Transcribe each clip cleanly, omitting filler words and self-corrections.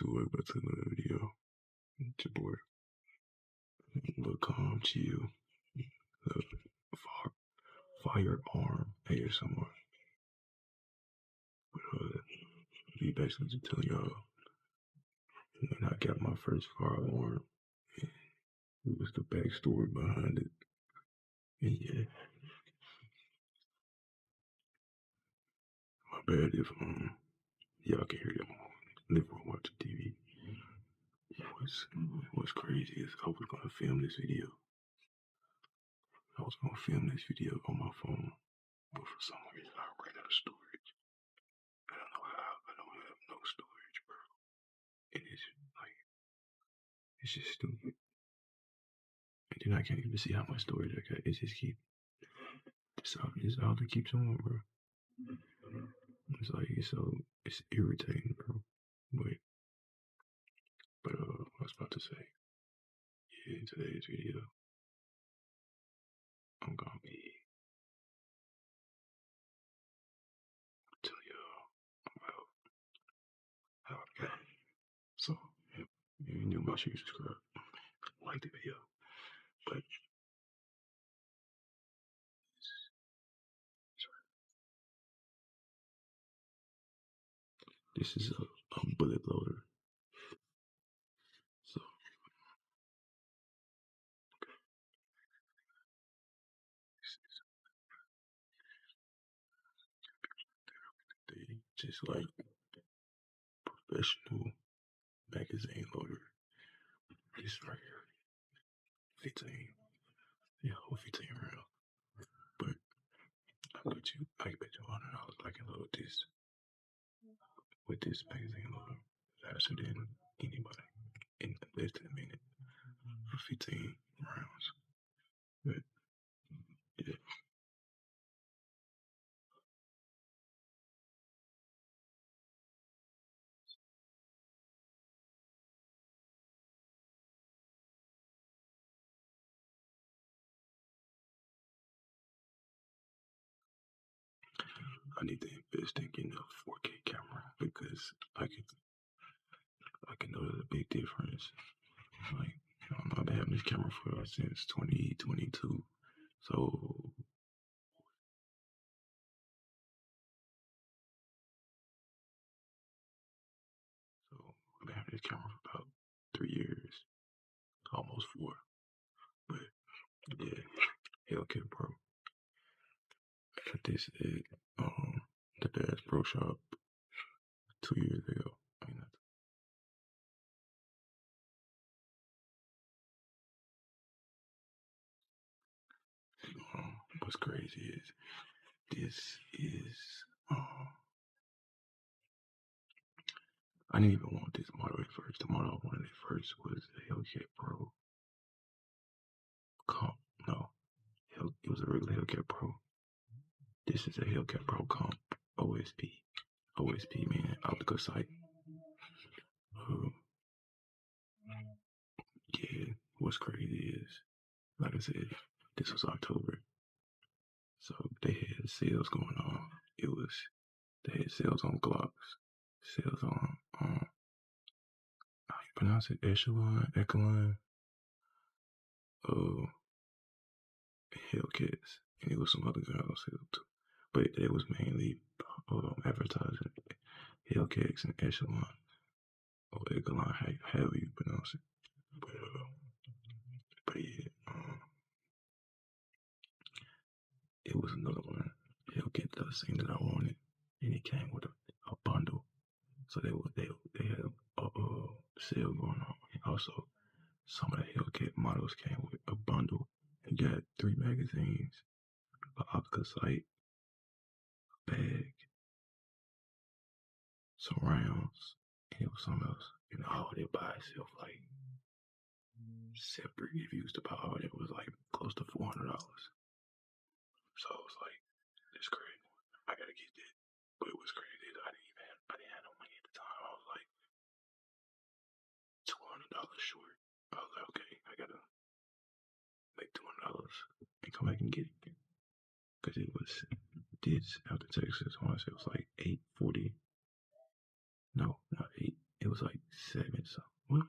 back to another video. It's your boy. Look calm, chill. Firearm ASMR. But he basically just telling y'all when I got my first firearm, it was the backstory behind it. And yeah, my bad if y'all can hear them living room watching TV. What's crazy is I was gonna film this video. I was gonna film this video on my phone, but for some reason I ran out of storage. I don't know how. I don't have no storage, bro. And it's like, it's just stupid. And then I can't even see how much storage I got. It's just it's all it keeps on, bro. It's like, it's irritating, bro. But I was about to say, yeah, in today's video, I'm gonna be telling y'all about how I got it. So, if you're new, make sure you subscribe, like the video. But this is a bullet loader. So, they just like professional magazine loader. This right here, 15. Yeah, 15 rounds. But I bet you $100 I can load this with this magazine loader faster than anybody in less than a minute for 15 rounds. But yeah, I need to invest in getting a 4K camera because I can notice a big difference. Like, I've been having this camera since 2022. So I've been having this camera for about 3 years, almost 4. But yeah, Hellcat Pro. I got this at the Dad's Pro Shop 2 years ago. What's crazy is this is I didn't even want this model at first. The model I wanted at first was a Hellcat Pro Comp. No, it was a regular Hellcat Pro. This is a Hellcat Pro Comp OSP. OSP, man, optical sight. Yeah, what's crazy is, like I said, this was October. So they had sales going on. They had sales on Glocks, sales on, how you pronounce it? Echelon, Hellcats, and it was some other guys on sale too. But it was mainly advertising Hellcats and Echelon, or Echelon, however you pronounce it. But yeah, it was another one. Hellcat that I seen that I wanted, and it came with a bundle. So they had a sale going on. And also, some of the Hellcat models came with a bundle. You got 3 magazines, an optical sight, a bag, some rounds, and it was something else. And all of it by itself, like, separate. If you used to buy all of it, was like close to $400. So I was like, this crazy. I gotta get that. But it was crazy. I didn't have no money at the time. I was like $200 short. I was like, okay, I gotta make $200 and come back and get it. Cause it was this out to Texas. I want to say it was like 840. No, not 8. It was like seven, so well,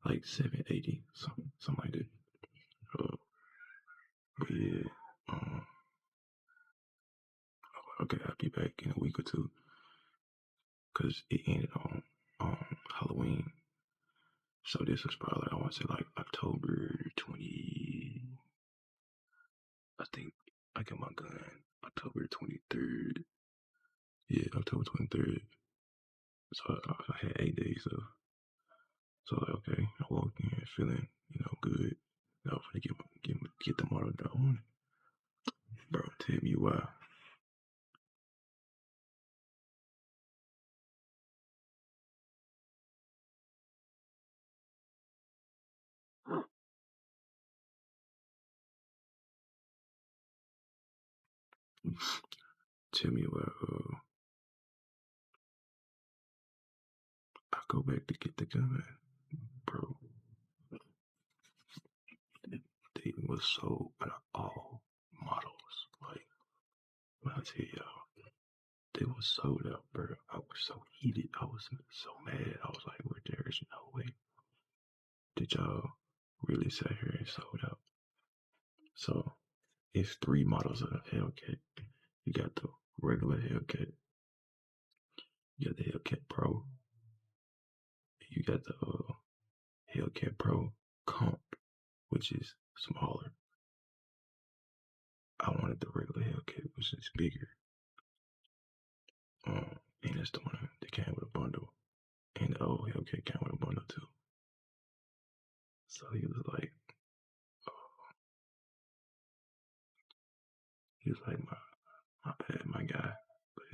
like 780, something like that. Uh, but yeah, um, okay, I'll be back in a week or two because it ended on Halloween. So this was probably I want to say like October 20. I think I got my gun October 23rd. Yeah, October 23rd. So I had 8 days of. So like, okay, I walked in feeling, good. I was gonna get the model down. Bro, tell me why. Tell me why. I go back to get the gun, bro. They was sold out of all models. Like when I tell y'all, they was sold out, bro. I was so heated. I was so mad. I was like, well, there is no way that y'all really sat here and sold out. So it's three models of the Hellcat. You got the regular Hellcat, you got the Hellcat Pro, you got the Hellcat Pro Comp, which is smaller. I wanted the regular Hellcat, which is bigger. And that's the one that came with a bundle. And the old Hellcat came with a bundle too. So he was like, my bad, my guy. But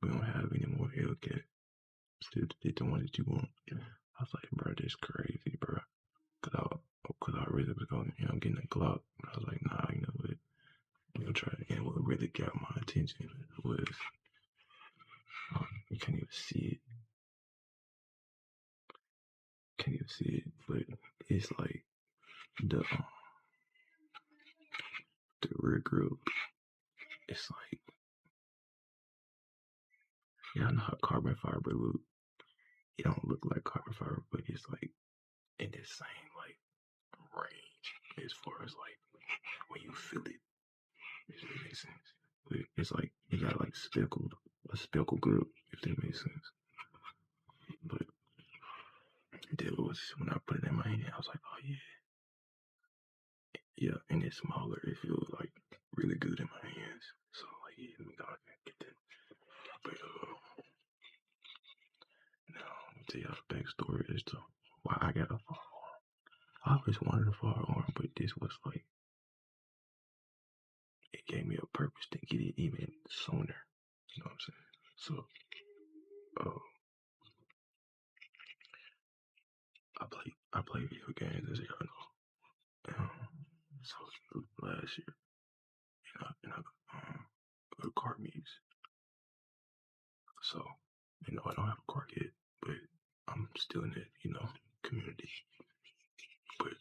we don't have any more Hellcat. Still the one that you want. I was like, bro, that's crazy, bro. Cause I really was going, getting a Glock. But I was like, nah, you know what? I'm gonna try it again. What really got my attention was, you can't even see it. Can't even see it, but it's like the rear grille. It's like, y'all know how carbon fiber look. It don't look like carbon fiber, but it's like in the same like range as far as like when you feel it. If that makes sense. But it's like it got like a speckle grip, if that makes sense. But that was when I put it in my hand, I was like, oh yeah, and it's smaller. It feels like really good in my hands. So like, yeah, let me go ahead and get that. But now let me tell y'all the backstory as to why I got a firearm. I always wanted a firearm, but this was like, it gave me a purpose to get it even sooner. You know what I'm saying? So, uh, I play video games as y'all know. So last year, go to car meets. So, I don't have a car yet, but I'm still in that, community. But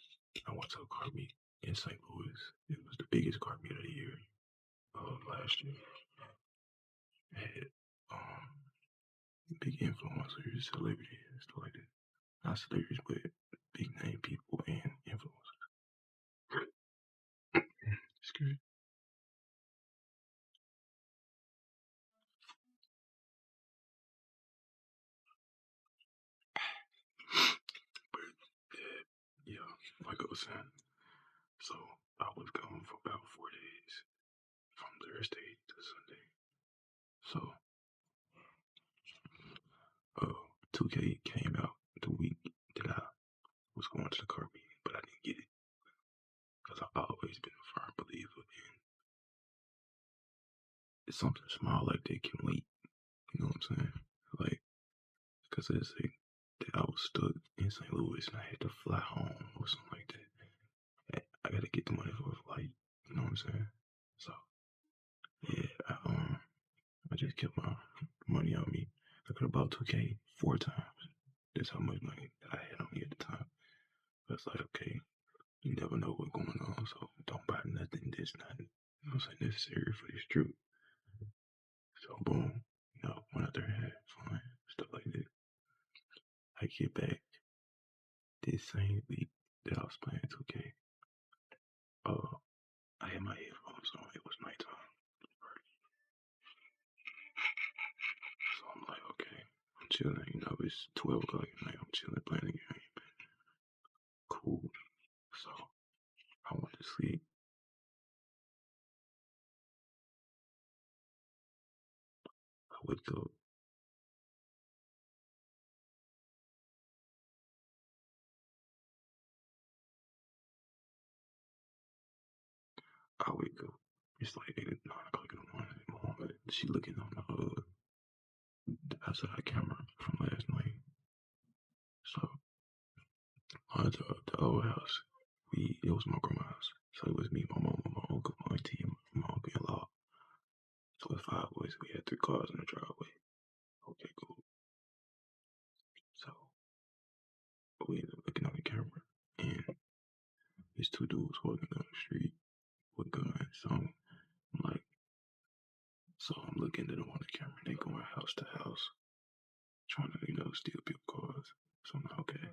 I went to a car meet in St. Louis. It was the biggest car meet of the year last year. It had big influencers, celebrities, and stuff like that. Not celebrities, but big name people and influencers. Excuse me. But yeah, like I was saying, so I was gone for about 4 days, from Thursday to Sunday. So, 2K came out the week that I was going to the car meeting, but I didn't get it because I've always been a firm believer in something small like that can wait. You know what I'm saying? Like, because it's like that I was stuck in St. Louis and I had to fly home or something like that. I gotta get the money for a flight. You know what I'm saying? So yeah, I just kept my money on me. I could have bought 2K 4 times. That's how much money that I had on me at the time. But it's like, okay, you never know what's going on, so don't buy nothing that's not, necessary for this trip. So boom, went out there and had fun, stuff like that. I get back this same week that I was playing 2K. I had my headphones on. It was nighttime. So I'm like, okay, I'm chilling. You know, it's 12 o'clock at night. I'm chilling, playing the game. Cool. So I went to sleep. I wake up. It's like 8 or 9 o'clock in the morning. My mom, she looking on the outside camera from last night. So the old house, it was my grandma's house. So it was me, my mom, my uncle, my auntie, and my uncle-in-law. So with 5 boys, we had 3 cars in the driveway. Okay, cool. So we ended up looking on the camera, and there's 2 dudes walking down the street with guns. So I'm like, I'm looking at them on the camera. They going house to house, trying to, steal people's cars. So I'm like, okay.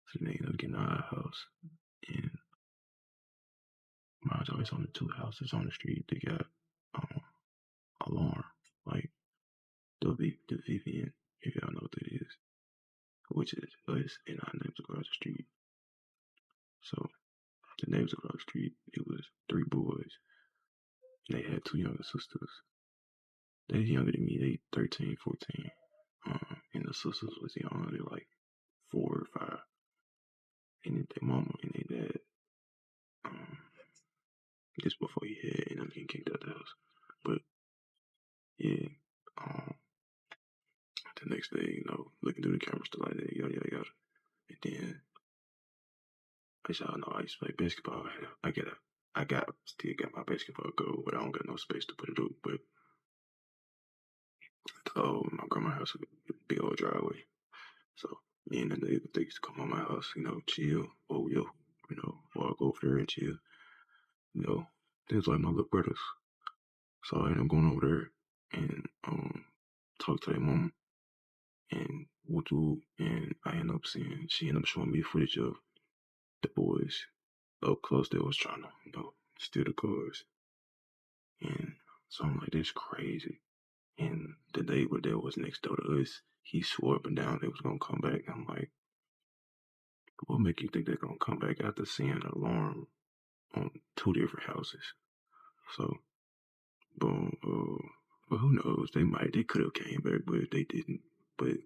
So they end up getting out of the house, and mine's always on the 2 houses on the street. They got alarm, like the VPN, if y'all know what that is, which is us and our neighbors across the street. So the neighbors across the street, it was 3 boys, and they had 2 younger sisters. They're younger than me. They 13, 14. And the sisters was younger. They like 4 or 5. And then their mama and their dad, just before he had ended up getting kicked out the house. But yeah, the next day, looking through the camera, stuff like that, yada. And then, as y'all know, I used to play basketball. Still got my basketball goal, but I don't got no space to put it up. But my grandma's house was a big old driveway. So me and the neighbors, they used to come on my house, chill. Or I'll go over there and chill. They was like my little brothers. So I ended up going over there and talk to their mom and I ended up seeing, she ended up showing me footage of the boys up close that was trying to, steal the cars. And so I'm like, that's crazy. And the neighbor that was next door to us, he swore up and down they was gonna come back. I'm like, what make you think they're gonna come back after seeing an alarm on 2 different houses? So, boom. But who knows? They could have came back, but they didn't. But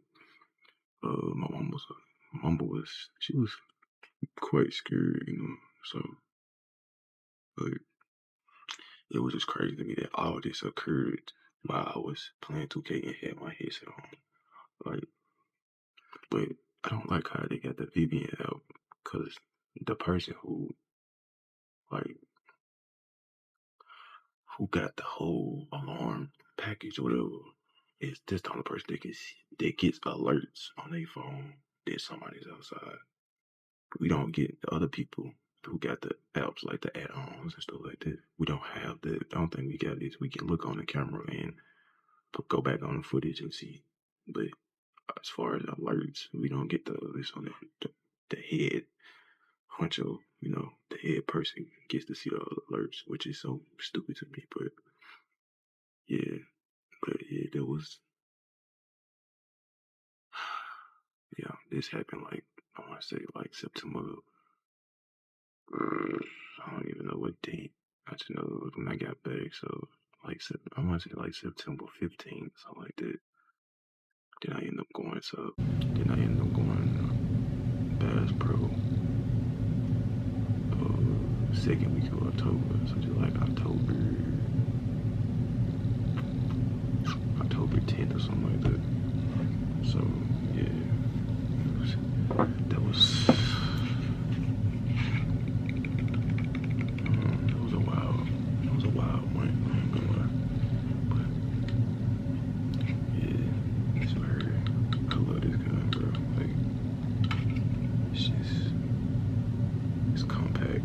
my mama was quite scared, So, but it was just crazy to me that all this occurred while I was playing 2K and had my headset on. Like, but I don't like how they got the VPN out, because the person who got the whole alarm package or whatever is just the only person that gets alerts on their phone that somebody's outside. We don't get the other people who got the apps, like the add-ons and stuff like that. We don't have that. The only thing we got is we can look on the camera and go back on the footage and see. But as far as alerts, we don't get this on the head honcho, the head person gets to see the alerts, which is so stupid to me. But yeah, there was, this happened I want to say September. I don't even know what date. I just know it was when I got back. So I want to say September 15th, something like that. Then I ended up going Bass Pro 2nd week of October. So just October 10th or something like that. So yeah, that was a wild one. I ain't gonna lie. But yeah, it's very. I love this gun, bro. It's compact.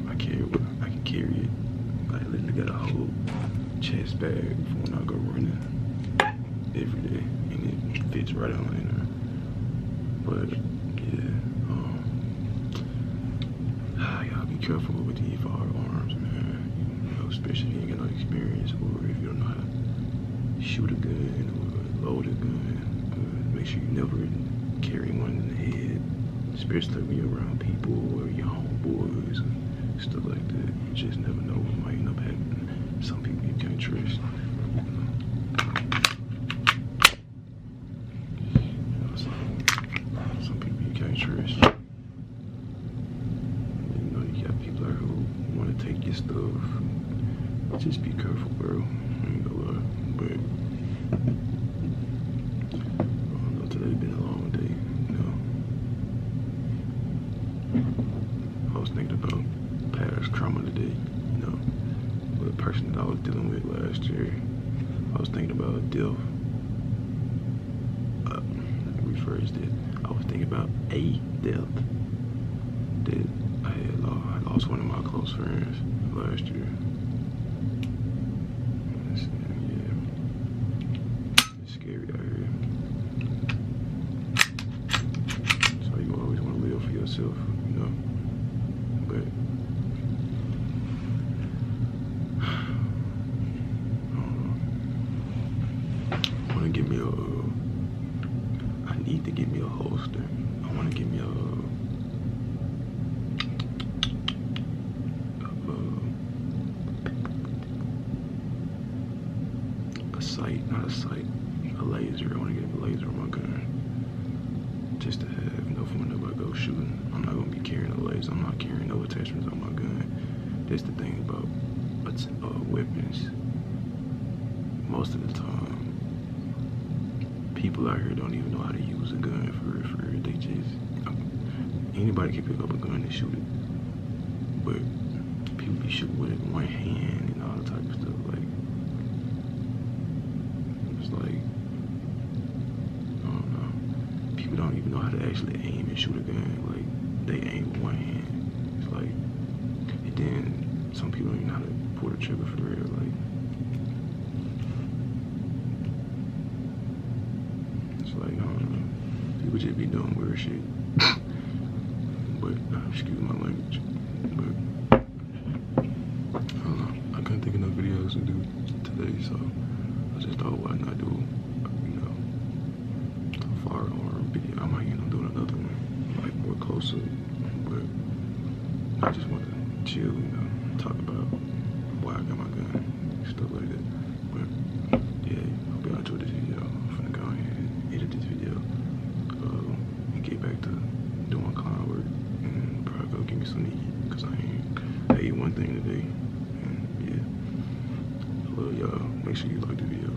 I can carry it. I literally got a whole chest bag for when I go running every day, and it fits right on in there. But yeah, y'all be careful with these firearms, man. You know, especially if you ain't got no experience, or if you don't know how to shoot a gun or load a gun. Make sure you never carry one in the head, especially when you're around people or your homeboys and stuff like that. You just never know what might end up happening. Some people you can't trust. Some people you can't trust. You know, you got people out who want to take your stuff. Just be careful, bro. I ain't gonna lie. But today's been a long day, you know. I was thinking about past trauma today, you know. With the person that I was dealing with last year, I was thinking about death. Rephrased it. I was thinking about a death that I lost one of my close friends last year. Yeah, it's scary out here. So you always want to live for yourself, you know. But I want to give me I need to get me a holster. I want to get me a sight, not a sight, a laser. I want to get a laser on my gun, just to have, you know, for whenever I go shooting. I'm not gonna be carrying a laser. I'm not carrying no attachments on my gun. That's the thing about weapons. Most of the time, people out here don't even know how to use a gun for real. They just, anybody can pick up a gun and shoot it, but people be shooting with it in one hand and all that type of stuff. Like, it's like, I don't know. People don't even know how to actually aim and shoot a gun. Like, they aim with one hand. It's like, and then some people don't even know how to pull the trigger for real. Like, like, I don't know, people just be doing weird shit. But, excuse my language. But, I don't know, I couldn't think of no videos to do today, so I just thought, why not do, you know, a firearm video. I might end up doing another one, like, more closer. But I just want to chill, you know, talk about why I got my gun, stuff like that. But, yeah, I hope y'all enjoyed this video. I'm finna go ahead and edit this video and get back to doing client work and probably go get me some to eat, because I ate one thing today. And yeah, I love y'all. Make sure you like the video.